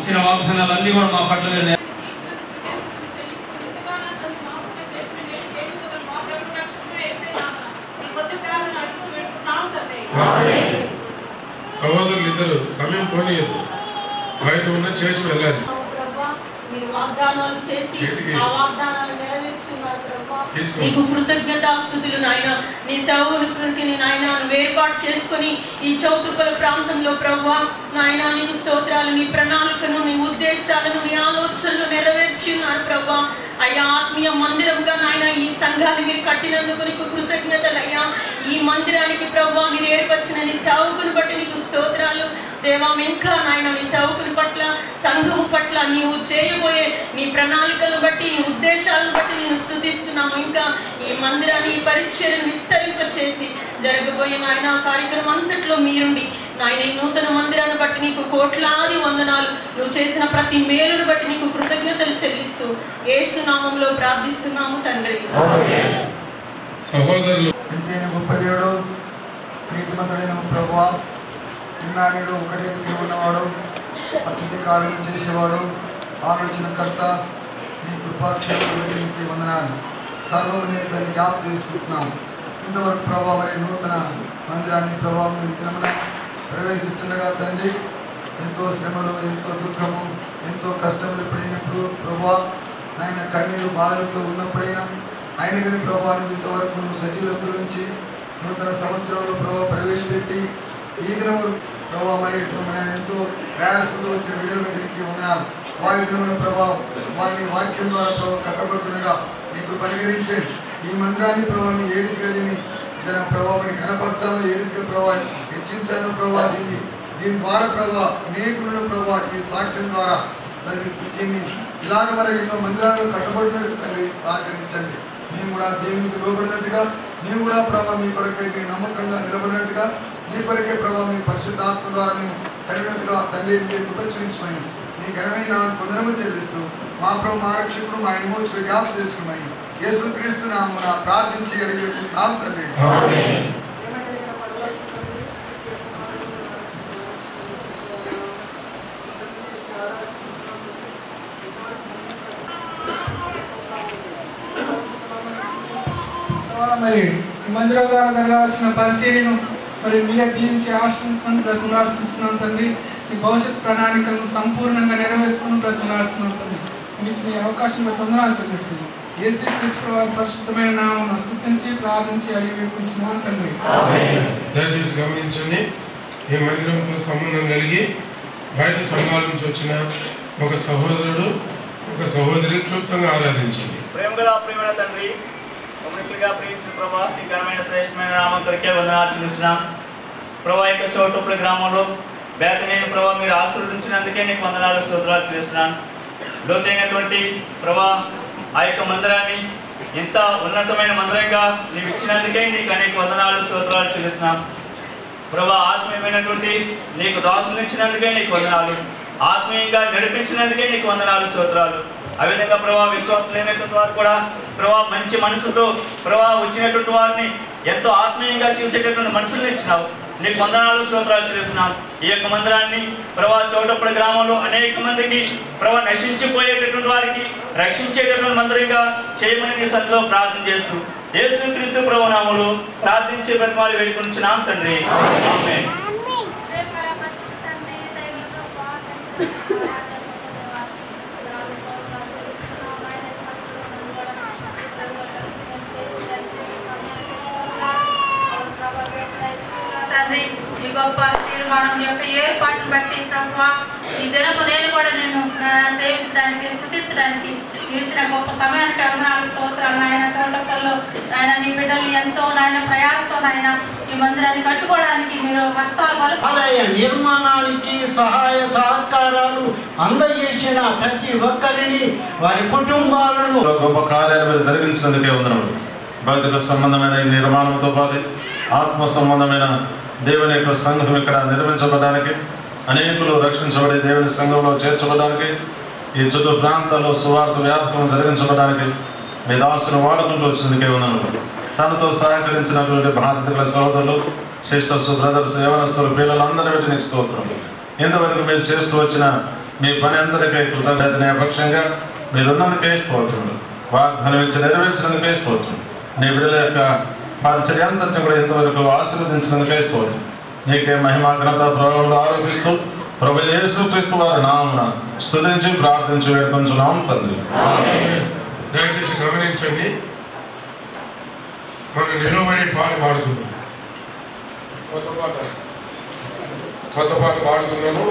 ఇచ్చిన వాగ్దానాలన్నీ కూడా మా పట్ల మీరు సహోదరులు ఇద్దరు సమయం పోనీయదు, బయట ఉన్న చేసి వెళ్ళాలి. వాగ్దానాలు చేసి ఆ వాగ్దానాలు నెరవేర్చున్నారు ప్రభా. నీకు కృతజ్ఞతాస్తుతులు నాయన. నీ సేవకునికి నాయన ఏర్పాటు చేసుకుని ఈ చౌటుపల ప్రాంతంలో ప్రభా నాయన నీకు స్తోత్రాలు. నీ ప్రణాళికను, నీ ఉద్దేశాలను, నీ ఆలోచనలు నెరవేర్చి ఉన్నారు ప్రభా. అయ్యా ఆత్మీయ మందిరంగా నాయన ఈ సంఘాన్ని మీరు కట్టినందుకు నీకు కృతజ్ఞతలు అయ్యా. ఈ మందిరానికి ప్రభా మీరు ఏర్పరిచిన నీ సేవకుని బట్టి నీకు స్తోత్రాలు దేవా. ఇంకా నాయన నీ సేవకుని పట్ల, సంఘము పట్ల నీవు చేయబోయే నీ ప్రణాళికలను బట్టి, నీ ఉద్దేశాలను బట్టి నేను స్తుతిస్తున్నాము. ఇంకా ఈ మందిరాన్ని, ఈ పరిచర్యను విస్తరింప చేసి జరగబోయే నాయన కార్యక్రమం అంతట్లో మీరుండి నాయన ఈ నూతన మందిరాన్ని బట్టి నీకు కోట్లాది వందనాలు. నువ్వు చేసిన ప్రతి మేలును బట్టి నీకు కృతజ్ఞతలు చెల్లిస్తూ యేసు నామములో ప్రార్థిస్తున్నాము తండ్రి. సహోదరులు, ఎంతైనా గొప్ప దేవుడు, నీతిమంతుడైన ప్రభువా, నిన్నాడు ఒకటే రీతిగా ఉన్నవాడు, అతిథి కార్యం చేసేవాడు, ఆలోచనకర్త, నీ కృపాక్షేమం బట్టి నీకు వందనాలు. సర్వమునే దాన్ని జ్ఞాపకం చేసుకుంటున్నాం. ఇంతవరకు ప్రభావ మరి నూతన మందిరాన్ని ప్రభావం ఈ దినమున ప్రవేశిస్తుండగా తండ్రి ఎంతో శ్రమలు, ఎంతో దుఃఖము, ఎంతో కష్టములు ఎప్పుడైనప్పుడు ప్రభావ ఆయన కన్నీరు బాధలతో ఉన్నప్పుడైనా ఆయన కానీ ప్రభావాన్ని ఇంతవరకు నువ్వు సజీవుల గురించి నూతన సంవత్సరంలో ప్రభావ ప్రవేశపెట్టి ఈ దినం ప్రభావ మరి ఎంతో ప్రయాసంతో వచ్చిన విడుదల బట్టి నీకు వందనాలు. వారి దినమున ప్రభావం వారిని వాక్యం ద్వారా ప్రభావ కట్టబడుతుండగా నీకు పరిగణించండి. ఈ మందిరాన్ని ప్రభావం ఏ రీతిగా దీన్ని ప్రభావాన్ని కనపరచాలో, ఏ రీతిగా ప్రభావం హెచ్చించాలో ప్రభావ దీని ద్వారా ప్రభావ అనేకులను ప్రభావ ఈ సాక్ష్యం ద్వారా దీన్ని ఇలాగ మరి ఎన్నో మందిరాలు కట్టబడినట్టు తండ్రి సహకరించండి. మేము కూడా దేవునికి లోబడినట్టుగా, మేము కూడా ప్రభావ మీ కొరకై మీ నమ్మకంగా నిలబడినట్టుగా, మీ కొరకే ప్రభావ మీ పరిశుద్ధాత్మ ద్వారా మేము కలిగినట్టుగా తండ్రి కృప చూపించమని మీ ఘనమైన పొందనము చెల్లిస్తూ మా ప్రభు, మా రక్షకుడు, మా విమోచకుడు జ్ఞాపకం చేసుకోమని యేసుక్రీస్తు నామమున ప్రార్థించి అడిగేట్టున్నాం తండ్రి. మరి ఈ మందిరం ద్వారా జరగవలసిన పరిచర్యను మరి మీరే దీవించి ఆశ్రయించుకుని బ్రతులాడుతున్నాం తండ్రి. ఈ భవిష్యత్ ప్రణాళికలను సంపూర్ణంగా నెరవేర్చుకుని బ్రతులాడుతున్నాం తండ్రి. మీకు ఇచ్చిన అవకాశం పొందనాలు చెల్లిస్తుంది. యేసుక్రీస్తు పరిశుద్ధమైన నామమున స్తుతించి ప్రార్థించి అడిగి వేడుకుంటున్నాం తండ్రి. దయచేసి గమనించండి, ఈ మందిరంతో సంబంధం కలిగి బయట సంఘాల నుంచి వచ్చిన ఒక సహోదరుడు, ఒక సహోదరి క్లుప్తంగా ఆరాధించండి. ప్రేమగల తండ్రి, కమ్యూనిటీగా ప్రేమించిన ప్రభా, ఈ ఘనమైన శ్రేష్టమైన నామం కొరకే వందనాలు చెల్లిస్తున్నాం ప్రభా. యొక్క చోటుపల్లి గ్రామంలో బేతనేని ప్రభా మీరు ఆశీర్వదించినందుకే నీకు వందనాలు స్తోత్రాలు చెల్లిస్తున్నాను. లోతైనటువంటి ప్రభా ఆ యొక్క మందిరాన్ని ఇంత ఉన్నతమైన మందిరంగా నీవు ఇచ్చినందుకే నీకు అనేక వందనాలు స్తోత్రాలు చెల్లిస్తున్నాం ప్రభా. ఆత్మీయమైనటువంటి నీకు దాసులు ఇచ్చినందుకే నీకు వందనాలు, ఆత్మీయంగా నడిపించినందుకే నీకు వందనాలు స్తోత్రాలు. అదేవిధంగా ప్రభా విశ్వాసులైనటువంటి వారు కూడా ప్రభా మంచి మనసుతో ప్రభా వచ్చినటువంటి వారిని ఎంతో ఆత్మీయంగా చూసేటటువంటి మనసులను ఇచ్చినావు. నీకు వందనాలు స్తోత్రాలు చెల్లిస్తున్నాం. ఈ యొక్క మందిరాన్ని ప్రభా చోటప్పటి గ్రామంలో అనేక మందికి ప్రభా నశించిపోయేటటువంటి వారికి రక్షించేటటువంటి మందిరంగా చేయమని నీ సన్నిధిలో ప్రార్థన చేస్తూ యేసుక్రీస్తు ప్రభు నామములో ప్రార్థించి బ్రతిమాలి వేడుకొనుచున్నాం తండ్రి. ఆమేన్. తండ్రి ఈ గొప్ప తీర్మానం యొక్క ఏర్పాటును బట్టి ప్రభువా ఈ దినము నేను కూడా నేను సేవించడానికి, స్తుతించడానికి ఇచ్చిన గొప్ప సమయానికి వందనాలు స్తోత్రాలు నాయన. చోటపల్లో ఆయన నీ బిడ్డలు ఎంతో నాయన ప్రయాసతో నాయన ఈ మందిరాన్ని కట్టుకోవడానికి మీరు హస్తాలు ఆలయ నిర్మాణానికి సహాయ సహకారాలు అందజేసిన ప్రతి ఒక్కరిని, వారి కుటుంబాలను గొప్ప కార్యాలు మీరు జరిగించినందుకే వందనములు. భౌతిక సంబంధమైన నిర్మాణంతో పాటు ఆత్మ సంబంధమైన దేవుని యొక్క సంఘం ఇక్కడ నిర్మించబడడానికి, అనేకులు రక్షించబడి దేవుని సంఘంలో చేర్చబడడానికి, ఈ చుట్టూ ప్రాంతాల్లో సువార్త వ్యాపకం జరిగించబడడానికి మీ దాసును వాడుకుంటూ వచ్చినందుకే వందనములు. తనతో సహకరించినటువంటి బాధితుల సోదరులు, సిస్టర్స్, బ్రదర్స్, యవనస్తులు, పిల్లలందరి బట్టి నీకు స్తోత్రం. ఇంతవరకు మీరు చేస్తూ వచ్చిన మీ పని అంతటికై కృతజ్ఞత నేపథ్యంగా మీరున్నందుకే స్తోత్రములు. వాగ్దానం ఇచ్చి నెరవేర్చినందుకే స్తోత్రం. నీ బిడ్డల యొక్క పరిచర్య అంతటిని కూడా ఇంతవరకు ఆశీర్వదించినందుకే స్తోత్రం. నీకే మహిమా ఘనత ప్రభావంలో ఆరోపిస్తూ ప్రభు యేసుక్రీస్తు వారి నామమున స్తుతించి ప్రార్థించి వేడుకొంచున్నాం తండ్రి. దయచేసి గమనించండి, మనం నిలబడి పాట పాడుకుందాం. కొత్త పాట పాడుకున్నాము.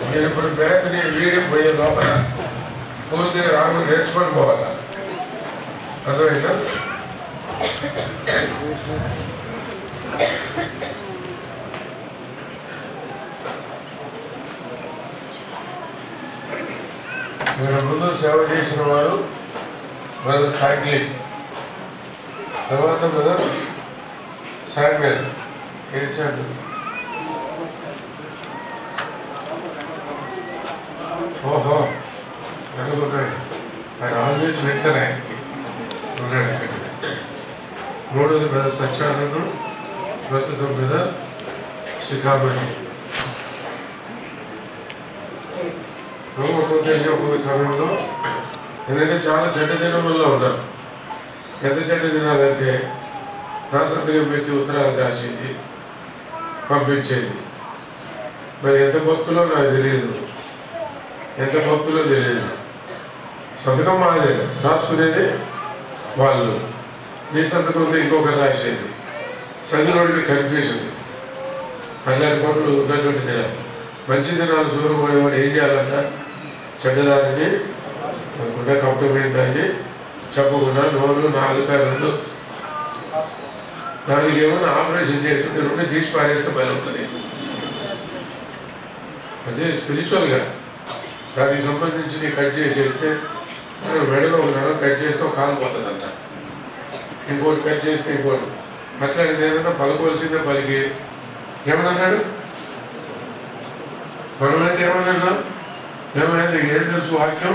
మీరు ఇప్పుడు బ్యాంకుని వీడి పోయే లోపల పూర్తిగా రాములు నేర్చుకొని పోవాలా. అర్థమైందా? మీరు ముందు సేవ చేసిన వారు బ్రదర్ ఫ్రాంక్లిన్, తర్వాత బ్రదర్ శామ్యుయల్. ఏది శామ్యుయల్? ఓహో, అనుకున్నాడు. ఆయన ఆల్వేస్ వింటారు. ఆయనకి ఉన్నాడు ఇక్కడ. మూడోది బ్రదర్ సత్యానందం, ప్రస్తుతం బ్రదర్ శిఖామణి. ఒక్కొక్క సమయంలో ఎందుకంటే చాలా చెడ్డ దినముల్లో ఉన్నారు. ఎంత చెడ్డ దినాలంటే నా సంతకం పెట్టి ఉత్తరాలు రాసేది, పంపించేది. మరి ఎంత భక్తులో నాకు తెలియదు, ఎంత భక్తులో తెలియదు. సంతకం మాదే, రాసుకునేది వాళ్ళు. నీ సంతకంతో ఇంకొకరు రాసేది. చదివినోడికి కన్ఫ్యూజన్. అట్లాంటి పనులు ఉన్నటువంటి దినాలు. మంచి దినాలు చూడబోయేవాడు ఏం చేయాలంట? చెడ్డదాన్ని అనుకుంటే కౌటమైందని చెప్పకుండా నోరు నాలుక రెండు, దానికి ఏమైనా ఆపరేషన్ చేసుకుంటే రెండు తీసి పారేస్తే బలవుతుంది. అంటే స్పిరిచువల్గా దానికి సంబంధించి నీ కట్ చేసేస్తే మెడలో ఒక నరం కట్ చేస్తే ఒక కాలు పోతుంది అంట, ఇంకోటి కట్ చేస్తే ఇంకోటి. అట్లాంటిది ఏదైనా పలుకోవాల్సిందే పలికి ఏమన్నాడు? మనమైతే ఏమన్నా ఏమైనా నీకు ఏం తెలుసు వాక్యం?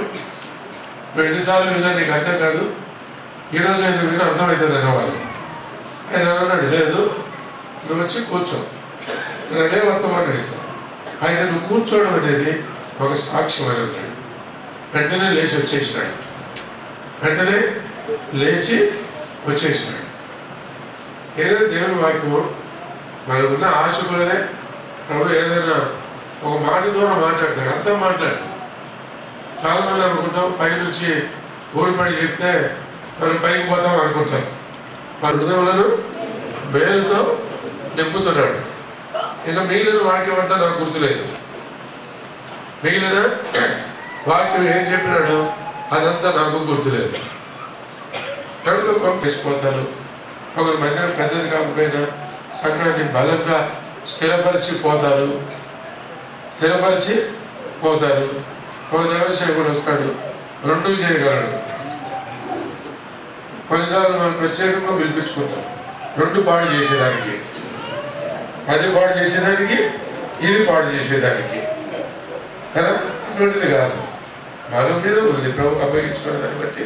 నువ్వు ఎన్నిసార్లు విన్నా నీకు అర్థం కాదు, ఈరోజు ఆయన విన్నా అర్థమవుతుంది అన్నవాళ్ళు. ఆయన అన్నాడు, లేదు నువ్వు వచ్చి కూర్చో, నేను అదే వర్తమానం ఇస్తాను. ఆయన నువ్వు కూర్చోవడం అనేది ఒక సాక్ష్యం అని అన్నాడు. వెంటనే లేచి వచ్చేసినాడు. ఏదైనా దేవుని వాక్యము మనకున్న ఆశ కూడా ప్రభు ఏదైనా ఒక మాట ద్వారా మాట్లాడతాడు, అంతా మాట్లాడు. చాలా మంది అనుకుంటాం పైనుంచి ఊరిపడి చెప్తే మనం పైకి పోతాం అనుకుంటాం. మన హృదయంలో మేలుతో నింపుతున్నాడు. ఇక మిగిలిన వాక్యం అంతా నాకు గుర్తులేదు. మిగిలిన వాక్యం ఏం చెప్పినాడు అదంతా నాకు గుర్తులేదు. కనుక పంపించిపోతారు. ఒకరి మందిరం పెద్దది కాకపోయినా సంఘాన్ని బలంగా స్థిరపరిచి పోతారు. ఒక దేవసేవకుడు వస్తాడు, రెండు చేయగలడు. కొన్నిసార్లు మనం ప్రత్యేకంగా పిలిపించుకుంటాం, రెండు పాడు చేసేదానికి, అది పాడు చేసేదానికి, ఇది పాడు చేసేదానికి కదా. అటువంటిది కాదు, మన మీద ఉంది. ప్రభు అప్పగించుకునే దాన్ని బట్టి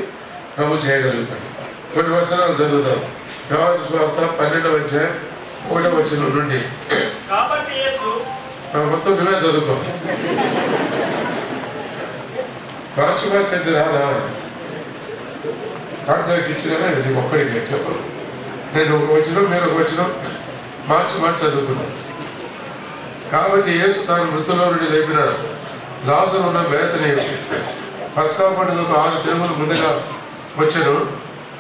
ప్రభు చేయగలుగుతాడు. కొన్ని వచనాలు చదువుతాం. యోహాను సువార్త 12వ అధ్యాయం 1వ వచనం నుండి. మొత్తం నువ్వే చదువుకో. మార్చి రాదా? కాంట్రాక్ట్ ఇచ్చినా ఇది ఒక్కడికి చెప్పరు. నేను ఒక వచనం, మీరు ఒక వచనం మార్చి చదువుకున్నాం. కాబట్టి యేసు తాను మృతుల్లో నుండి లేపిన లాజరు ఉన్న బేతనీయుడు పస్కా పండుగకు 6 దినములు ముందుగా వచ్చారు.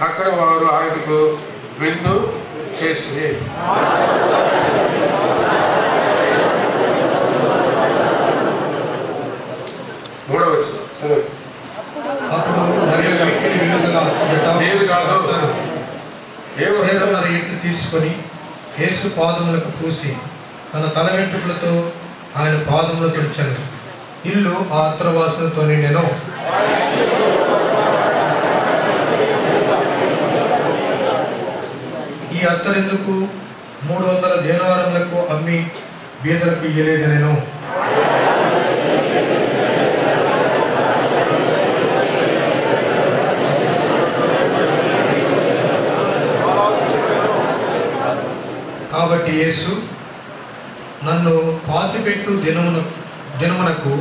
అక్కడ వారు ఆయనకు విందు చేసి ఎత్తి తీసుకొని యేసు పాదములకు పూసి తన తల వెంట్రుకలతో ఆయన పాదములు తుడిచాను. ఇల్లు ఆ అత్తరవాసనతో నిండెను. ఈ అత్తరెందుకు 300 దేనారములకు అమ్మి బీదలకు ఇయ్యలేదనెను. కాబట్టి యేసు, నన్ను పాతిపెట్టు దినమునకు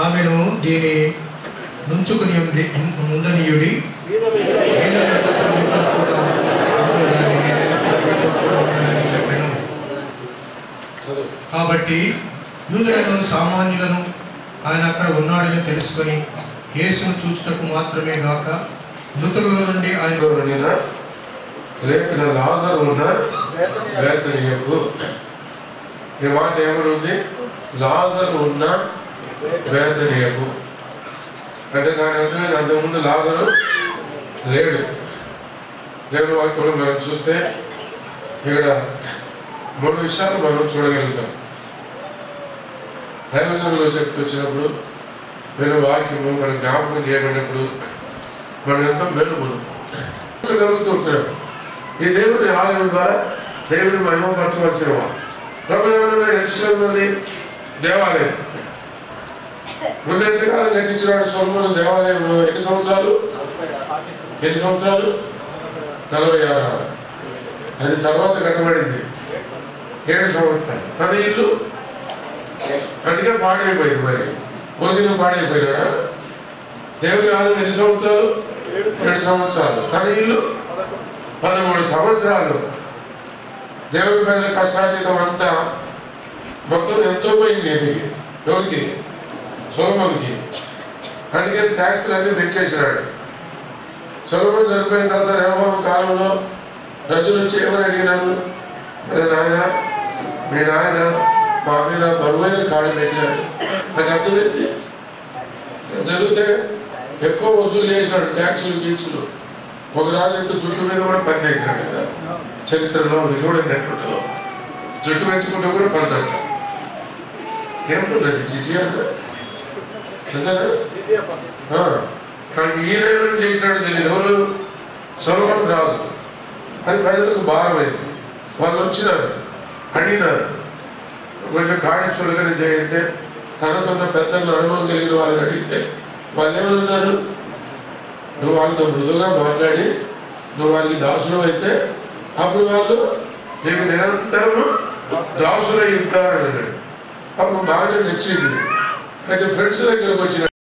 ఆమెను దీని నుంచుకుని ఉండనీయుడి, చెప్పాను. కాబట్టి యూదులలో సామాన్యులను ఆయన అక్కడ ఉన్నాడని తెలుసుకొని యేసును చూచుటకు మాత్రమే గాక మృతులలో నుండి ఆయన లేపిన లాజరు ఉన్న బేతనీయకు. ఈ మాట ఏమనుంది? లాజరు ఉన్న బేతనీయకు అంటే దాని అర్థం అంతకుముందు లాజరు లేడు. దేవుని వాక్యంలో మనం చూస్తే ఇక్కడ 3 విషయాలు మనం చూడగలుగుతాం. దైవజనుల శక్తి వచ్చినప్పుడు, నేను వాక్యము మన జ్ఞాపకం చేయబడినప్పుడు మనం ఎంతో మేలు పొందుతాం. ఈ దేవుని ఆలయం ద్వారా దేవుని మహిమపరచవలసిన వారు. ప్రభు ఏమన్నా ఎరుషలేములోని దేవాలయం ముందు ఎంతకాలం కట్టించినాడు సొలొమోను దేవాలయంలో? ఎన్ని సంవత్సరాలు? 46. అది తర్వాత కట్టబడింది 7 సంవత్సరాలు. తన ఇల్లు అందుకే పాడైపోయింది. మరి పూర్తిగా పాడైపోయినాడా? దేవుని ఆలయం ఎన్ని సంవత్సరాలు? 7 సంవత్సరాలు. తన ఇల్లు 13 సంవత్సరాలు. దేవుని ప్రజల కష్టాతీతం అంతా మొత్తం ఎంతో పోయింది. ఇంటికి ఎవరికి? సొలొమోనుకి. అందుకని ట్యాక్స్లు అన్నీ పెంచేసినాడు. సొలొమోను చనిపోయిన తర్వాత రెహోబోము కాలంలో ప్రజలు వచ్చి ఏమని అడిగినారు? మరి నాయన, మీ నాయన మా మీద బరువైన కాళ్ళు పెట్టినాడు. నాకు అర్థమైంది. చదివితే ఎక్కువ వసూలు చేసినాడు, ట్యాక్సులు. ఒక రాజు అయితే జుట్టు మీద కూడా పని చేసినాడు కదా. చరిత్రలో చూడండి ఎట్లుంటుందో. జుట్టు పెంచుకుంటే కూడా పని అంట. ఏముంటుందండి చిచి అంటే కానీ ఈయన చేసినట్టు తెలియదు. ఎవరు? సొలొమోను రాజు. అది ప్రజలకు భారమైంది. వాళ్ళు వచ్చినారు, అడిగినారు, కొంచెం కాడి చులకన చేయంటే తనకున్న పెద్దలను అనుభవం కలిగిన వాళ్ళని అడిగితే వాళ్ళు ఏమన్నారు? నువ్వు వాళ్ళతో మృదుగా మాట్లాడి నువ్వు వాళ్ళకి దాసులు అయితే అప్పుడు వాళ్ళు నీకు నిరంతరం దాసులై ఉంటారని అన్నాడు. అప్పుడు బాగానే నచ్చింది. అయితే ఫ్రెండ్స్ దగ్గరకు వచ్చిన